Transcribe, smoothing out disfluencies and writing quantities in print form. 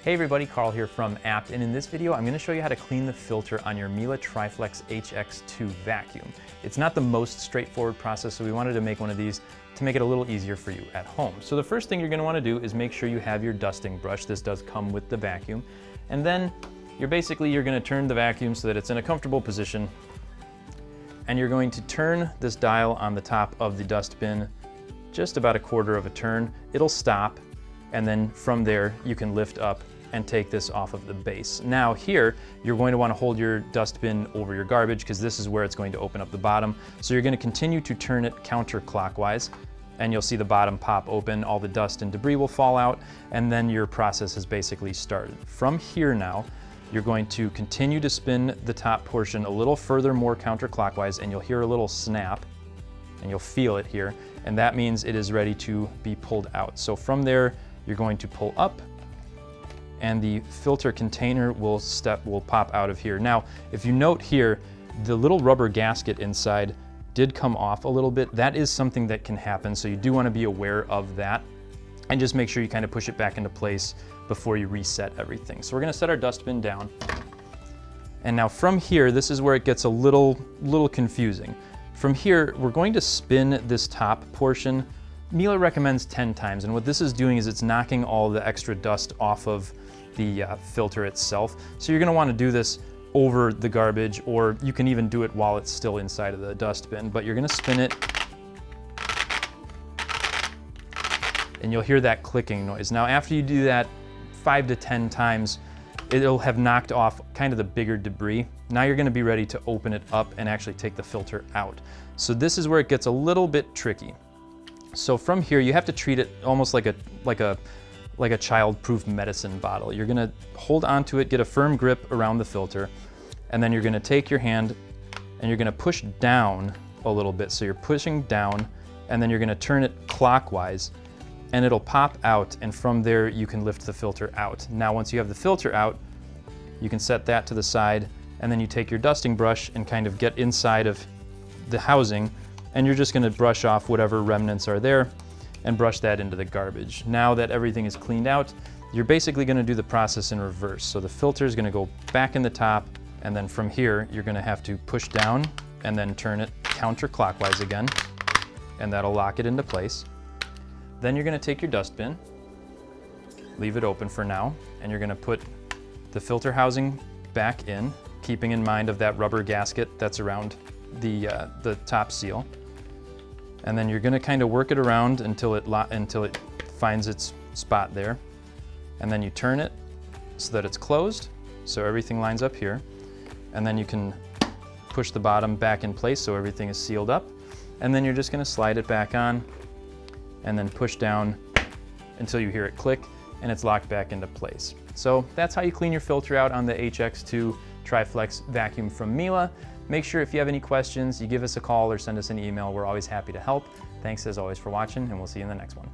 Hey everybody, Carl here from Apt, and in this video I'm going to show you how to clean the filter on your Miele TriFlex HX2 vacuum. It's not the most straightforward process, so we wanted to make one of these to make it a little easier for you at home. So the first thing you're going to want to do is make sure you have your dusting brush. This does come with the vacuum. And then you're going to turn the vacuum so that it's in a comfortable position, and you're going to turn this dial on the top of the dust bin just about a quarter of a turn. It'll stop, and then from there you can lift up and take this off of the base. Now here, you're going to want to hold your dustbin over your garbage because this is where it's going to open up the bottom. So you're going to continue to turn it counterclockwise, and you'll see the bottom pop open, all the dust and debris will fall out, and then your process has basically started. From here now, you're going to continue to spin the top portion a little further more counterclockwise, and you'll hear a little snap, and you'll feel it here, and that means it is ready to be pulled out. So from there, you're going to pull up, and the filter container will pop out of here. Now, if you note here, the little rubber gasket inside did come off a little bit. That is something that can happen, so you do want to be aware of that, and just make sure you kind of push it back into place before you reset everything. So we're going to set our dustbin down, and now from here, this is where it gets a little confusing. From here, we're going to spin this top portion. Miele recommends 10 times, and what this is doing is it's knocking all the extra dust off of the filter itself. So you're going to want to do this over the garbage, or you can even do it while it's still inside of the dustbin, but you're going to spin it, and you'll hear that clicking noise. Now after you do that 5 to 10 times, it'll have knocked off kind of the bigger debris. Now you're going to be ready to open it up and actually take the filter out. So this is where it gets a little bit tricky. So from here, you have to treat it almost like a child-proof medicine bottle. You're gonna hold onto it, get a firm grip around the filter, and then you're gonna take your hand and you're gonna push down a little bit. So you're pushing down, and then you're gonna turn it clockwise, and it'll pop out, and from there you can lift the filter out. Now once you have the filter out, you can set that to the side, and then you take your dusting brush and kind of get inside of the housing, and you're just going to brush off whatever remnants are there and brush that into the garbage. Now that everything is cleaned out, you're basically going to do the process in reverse. So the filter is going to go back in the top, and then from here you're going to have to push down and then turn it counterclockwise again, and that'll lock it into place. Then you're going to take your dustbin, leave it open for now, and you're going to put the filter housing back in, keeping in mind of that rubber gasket that's around the top seal. And then you're going to kind of work it around until it finds its spot there. And then you turn it so that it's closed, so everything lines up here. And then you can push the bottom back in place so everything is sealed up. And then you're just going to slide it back on and then push down until you hear it click, and it's locked back into place. So that's how you clean your filter out on the HX2 TriFlex vacuum from Miele. Make sure if you have any questions, you give us a call or send us an email. We're always happy to help. Thanks as always for watching, and we'll see you in the next one.